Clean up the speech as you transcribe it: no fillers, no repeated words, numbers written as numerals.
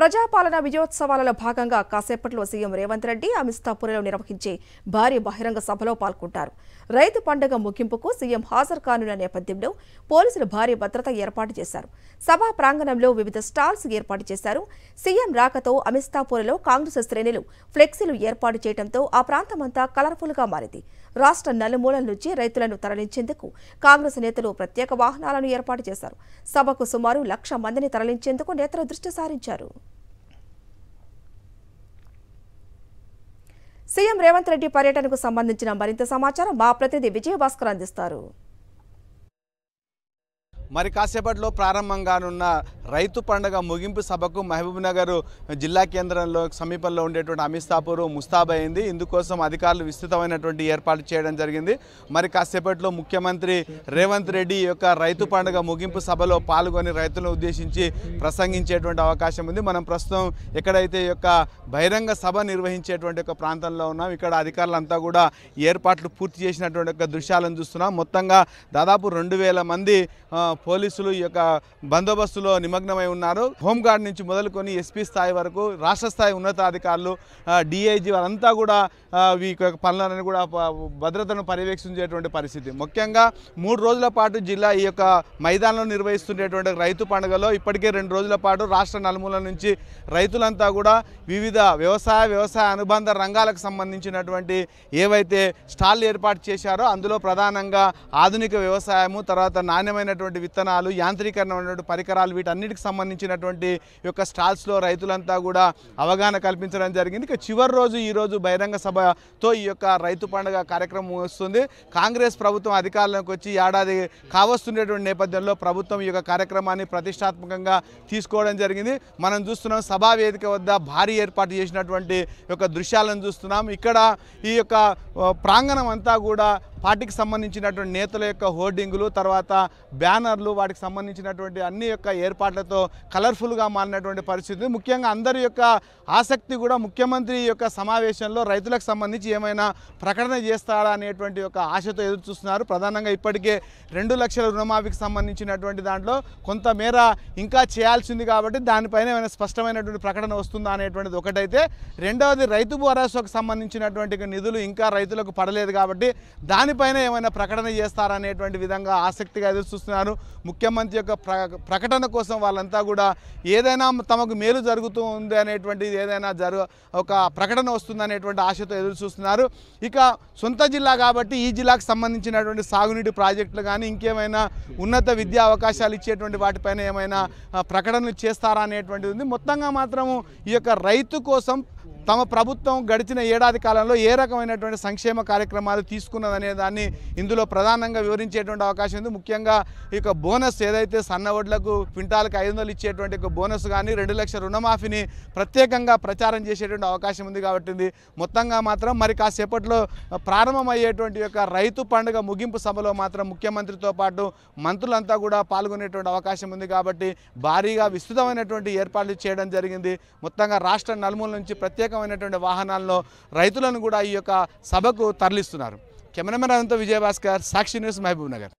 ప్రజాపాలన విజయోత్సవాలలో భాగంగా కాసేపట్లో సీఎం రేవంత్ రెడ్డి అమిస్తాపురంలో నిర్వహించే భారీ బహిరంగ సభలో పాల్గొంటారు. రైతు పండుగ ముగింపుకు సీఎం హాజరు కానున్న నేపథ్యంలో పోలీసులు భారీ భద్రత ఏర్పాటు చేశారు. సభా ప్రాంగణంలో వివిధ స్టాల్స్ ఏర్పాటు చేశారు. సీఎం రాకతో అమిస్తాపురంలో కాంగ్రెస్ శ్రేణులు ఫ్లెక్సీలు ఏర్పాటు చేయడంతో ఆ ప్రాంతమంతా కలర్ఫుల్ గా మారింది. రాష్ట్ర నలుమూలల నుంచి రైతులను తరలించేందుకు కాంగ్రెస్ నేతలు ప్రత్యేక వాహనాలను ఏర్పాటు చేశారు. సభకు సుమారు 1,00,000 మందిని తరలించేందుకు నేతలు దృష్టి సారించారు. సీఎం రేవంత్ రెడ్డి పర్యటనకు సంబంధించిన మరింత సమాచారం మా ప్రతినిధి విజయభాస్కర్ అందిస్తారు. మరి కాసేపట్లో ప్రారంభంగానున్న రైతు పండుగ ముగింపు సభకు మహబూబ్నగర్ జిల్లా కేంద్రంలో సమీపంలో ఉండేటువంటి అమిస్తాపూర్ ముస్తాబైంది. ఇందుకోసం అధికారులు విస్తృతమైనటువంటి ఏర్పాటు చేయడం జరిగింది. మరి కాసేపట్లో ముఖ్యమంత్రి రేవంత్ రెడ్డి యొక్క రైతు పండుగ ముగింపు సభలో పాల్గొని రైతులను ఉద్దేశించి ప్రసంగించేటువంటి అవకాశం ఉంది. మనం ప్రస్తుతం ఎక్కడైతే ఈ యొక్క బహిరంగ సభ నిర్వహించేటువంటి ఒక ప్రాంతంలో ఉన్నాం. ఇక్కడ అధికారులంతా కూడా ఏర్పాట్లు పూర్తి చేసినటువంటి ఒక దృశ్యాలను చూస్తున్నాం. మొత్తంగా దాదాపు 2,000 మంది పోలీసులు ఈ యొక్క బందోబస్తులో నిమగ్నమై ఉన్నారు. హోంగార్డ్ నుంచి మొదలుకొని ఎస్పీ స్థాయి వరకు రాష్ట్ర స్థాయి ఉన్నతాధికారులు, డిఐజీ వారంతా కూడా ఈ పనులను కూడా భద్రతను పర్యవేక్షించేటువంటి పరిస్థితి. ముఖ్యంగా 3 రోజుల పాటు జిల్లా ఈ యొక్క మైదానంలో నిర్వహిస్తుండేటువంటి రైతు పండుగలో ఇప్పటికే 2 రోజుల పాటు రాష్ట్ర నలుమూలల నుంచి రైతులంతా కూడా వివిధ వ్యవసాయ అనుబంధ రంగాలకు సంబంధించినటువంటి ఏవైతే స్టాల్ ఏర్పాటు చేశారో అందులో ప్రధానంగా ఆధునిక వ్యవసాయము, తర్వాత నాణ్యమైనటువంటి విత్తనాలు, యాంత్రీకరణ పరికరాలు, వీటన్నిటికి సంబంధించినటువంటి యొక్క స్టాల్స్లో రైతులంతా కూడా అవగాహన కల్పించడం జరిగింది. ఇక చివరి రోజు ఈరోజు బహిరంగ సభతో ఈ యొక్క రైతు పండుగ కార్యక్రమం వస్తుంది. కాంగ్రెస్ ప్రభుత్వం అధికారంలోకి వచ్చి ఏడాది కావస్తుండేటువంటి నేపథ్యంలో ప్రభుత్వం ఈ యొక్క కార్యక్రమాన్ని ప్రతిష్టాత్మకంగా తీసుకోవడం జరిగింది. మనం చూస్తున్నాం సభా వేదిక వద్ద భారీ ఏర్పాటు చేసినటువంటి యొక్క దృశ్యాలను చూస్తున్నాం. ఇక్కడ ఈ యొక్క ప్రాంగణం అంతా కూడా పార్టీకి సంబంధించినటువంటి నేతల యొక్క హోర్డింగులు, తర్వాత బ్యానర్లు, వాటికి సంబంధించినటువంటి అన్ని యొక్క ఏర్పాట్లతో కలర్ఫుల్గా మారినటువంటి పరిస్థితి. ముఖ్యంగా అందరి యొక్క ఆసక్తి కూడా ముఖ్యమంత్రి యొక్క సమావేశంలో రైతులకు సంబంధించి ఏమైనా ప్రకటన చేస్తారా అనేటువంటి ఒక ఆశతో ఎదురు చూస్తున్నారు. ప్రధానంగా ఇప్పటికే 2 లక్షల రుణమాఫీకి సంబంధించినటువంటి దాంట్లో కొంతమేర ఇంకా చేయాల్సింది కాబట్టి దానిపైన ఏమైనా స్పష్టమైనటువంటి ప్రకటన వస్తుందా అనేటువంటిది ఒకటైతే, రెండవది రైతు భరోసాకు సంబంధించినటువంటి నిధులు ఇంకా రైతులకు పడలేదు కాబట్టి దానిపైన ఏమైనా ప్రకటన చేస్తారనేటువంటి విధంగా ఆసక్తిగా ఎదురు చూస్తున్నారు. ముఖ్యమంత్రి యొక్క ప్రకటన కోసం వాళ్ళంతా కూడా ఏదైనా తమకు మేలు జరుగుతూ ఉంది అనేటువంటి ఏదైనా ఒక ప్రకటన వస్తుందనేటువంటి ఆశతో ఎదురు చూస్తున్నారు. ఇక సొంత జిల్లా కాబట్టి ఈ జిల్లాకు సంబంధించినటువంటి సాగునీటి ప్రాజెక్టులు కానీ ఇంకేమైనా ఉన్నత విద్యా అవకాశాలు ఇచ్చేటువంటి వాటిపైన ఏమైనా ప్రకటనలు చేస్తారా అనేటువంటిది ఉంది. మొత్తంగా మాత్రము ఈ యొక్క రైతు కోసం తమ ప్రభుత్వం గడిచిన ఏడాది కాలంలో ఏ రకమైనటువంటి సంక్షేమ కార్యక్రమాలు తీసుకున్నదనే దాన్ని ఇందులో ప్రధానంగా వివరించేటువంటి అవకాశం ఉంది. ముఖ్యంగా ఈ యొక్క బోనస్ ఏదైతే సన్నవడ్లకు క్వింటాలకు 500 ఇచ్చేటువంటి ఒక బోనస్ కానీ 2 లక్షల రుణమాఫీని ప్రత్యేకంగా ప్రచారం చేసేటువంటి అవకాశం ఉంది కాబట్టి మొత్తంగా మాత్రం మరి కాసేపట్లో ప్రారంభమయ్యేటువంటి యొక్క రైతు పండుగ ముగింపు సభలో మాత్రం ముఖ్యమంత్రితో పాటు మంత్రులంతా కూడా పాల్గొనేటువంటి అవకాశం ఉంది కాబట్టి భారీగా విస్తృతమైనటువంటి ఏర్పాట్లు చేయడం జరిగింది. మొత్తంగా రాష్ట్ర నలుమూల నుంచి ప్రత్యేకమైనటువంటి వాహనాల్లో రైతులను కూడా ఈ యొక్క సభకు తరలిస్తున్నారు. కెమెరామెన్ విజయభాస్కర్, సాక్షి న్యూస్, మహబూబ్నగర్.